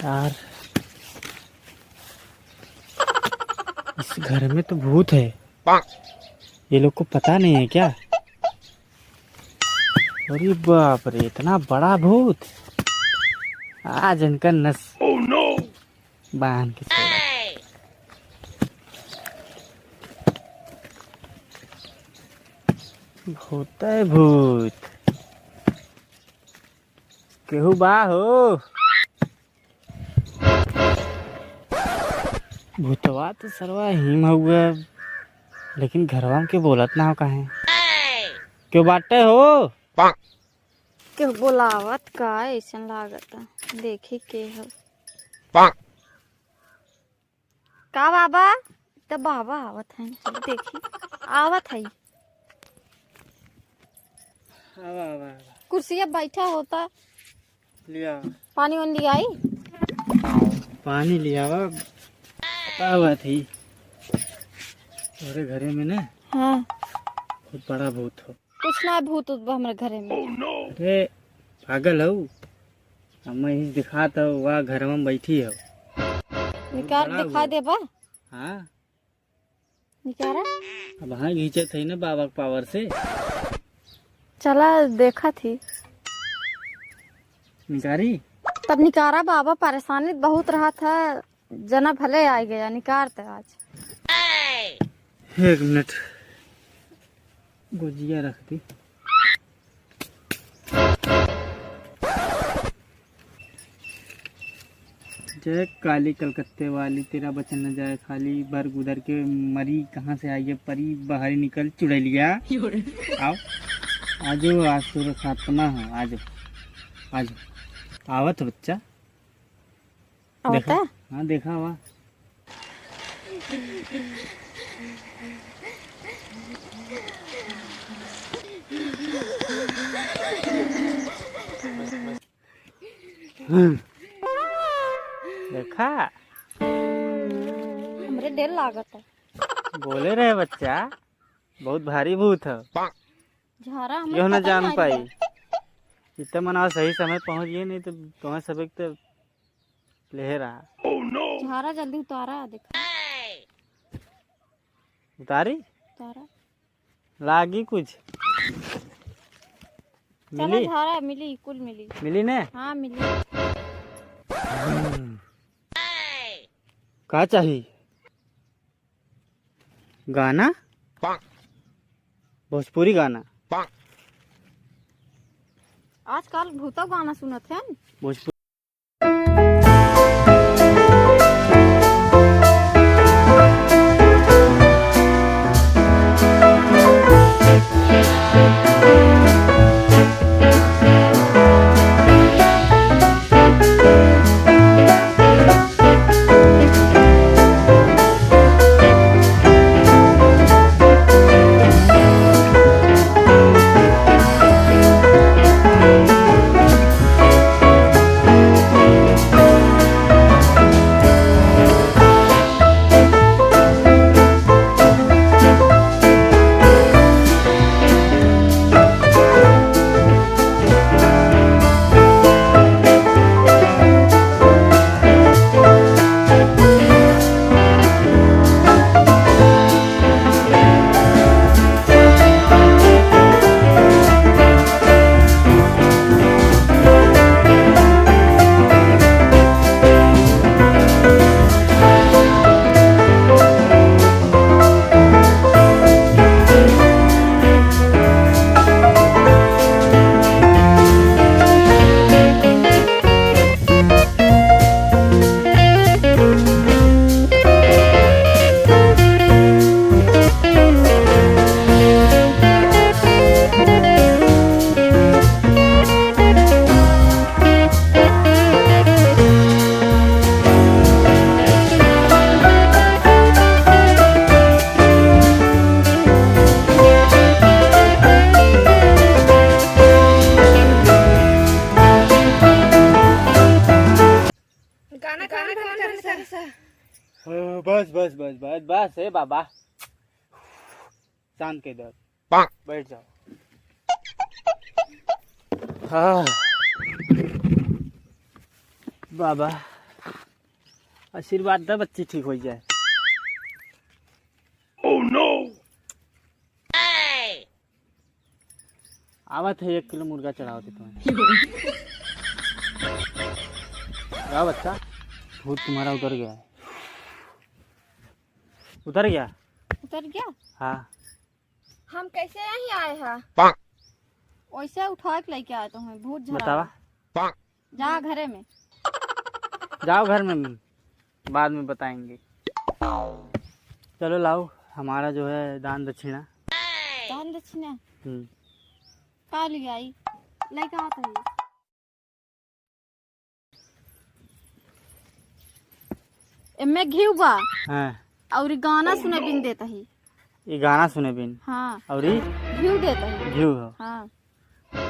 यार इस घर में तो भूत है। ये लोग को पता नहीं है क्या? अरे बाप रे, इतना बड़ा भूत! आज इनका नस बांध के छोड़ा। भूत है भूत। केहू बा हो? भूतवा तो सरवा हिम हुआ, लेकिन घरवा के बोलत ना हो कहे। क्यों बाटे हो? क्यों बोलावत का ऐसा लागत देखी के हो का बाबा? तब बाबा आवत है, चलो देखी आवत है। कुर्सिया बैठा होता, लिया पानी वानी आई। पानी लिया क्या हुआ थी? मेरे घरे में ना हाँ बहुत बड़ा भूत हो। कुछ ना भूत उत हमारे घरे में। अरे पागल हो, मैं ही दिखाता हूँ। वह घर में बैठी हो। निकाल दिखा दे बा। हाँ निकारा अब हाँ घींचे थे ना बाबा के पावर से। चला देखा थी निकारी तब निकारा। बाबा परेशानी बहुत रहा था, जना भले आ गया। निकारते आज। एक मिनट, गुजिया रख दी। जय काली कलकत्ते वाली, तेरा बचन न जाए खाली। बर गुदर के मरी, कहाँ से आई है परी? बाहर निकल चुड़ैलिया। आओ आजो, आज सूरज सातमा है। आजो आजो, आवत बच्चा। देखा? हाँ देखा हुआ। देखा? हमरे डेर लागत है। बोले रहे बच्चा बहुत भारी भूत है। झारा हमें क्यों न पता जान नहीं पाई? है। इतना मना सही समय पहुंच गए, नहीं तो तुम्हें सब एक तो ले रहा। झारा जल्दी उतारा। देखा उतारी उतारा। लागी कुछ चला मिली? झारा मिली, कुल मिली। मिली ने? हाँ मिली। क्या चाहिए? गाना? भोजपुरी गाना? आजकल भूता गाना सुनत है। भोजपुरी बस बस बस बस बस है बाबा। शांत के दर बैठ जाओ। हाँ बाबा आशीर्वाद दे बच्ची ठीक हो जाए। Oh no. आवत है 1 किलो मुर्गा चढ़ाओ थे तुम्हें। क्या बच्चा, भूत तुम्हारा उतर गया है। उतर गया? उतर गया? हाँ। हम कैसे यहीं आए हैं? वैसे उठा के लेके आए तो हैं भूत झड़ा। बतावा। जा घरे में। जाओ घर में, बाद में बताएंगे। चलो लाओ हमारा जो है दान दक्षिणा। दान दक्षिणा का लिया आई लेके आता है। एमे घी बा। हाँ। और गाना सुने बिन देता ही। ये गाना सुने बिन। हाँ। और ये घी देता ही। घी हो। हाँ।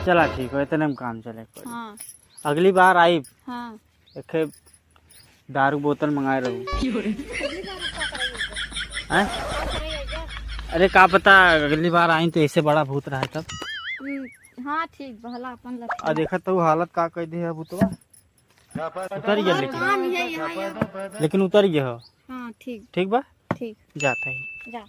चला ठीक हो, इतने में काम चले। हाँ। अगली बार आई। हाँ। एक दारू बोतल मंगाए रहूं। हैं? अरे का पता अगली बार आई तो ऐसे बड़ा भूत रहा है तब। हाँ ठीक बहला अपन लग। और देखा तो हालत का कह दी है भूतवा। उतर गया लेकिन उतर गया हो। हाँ ठीक। ठीक बा। ठीक। जाता ही। जा।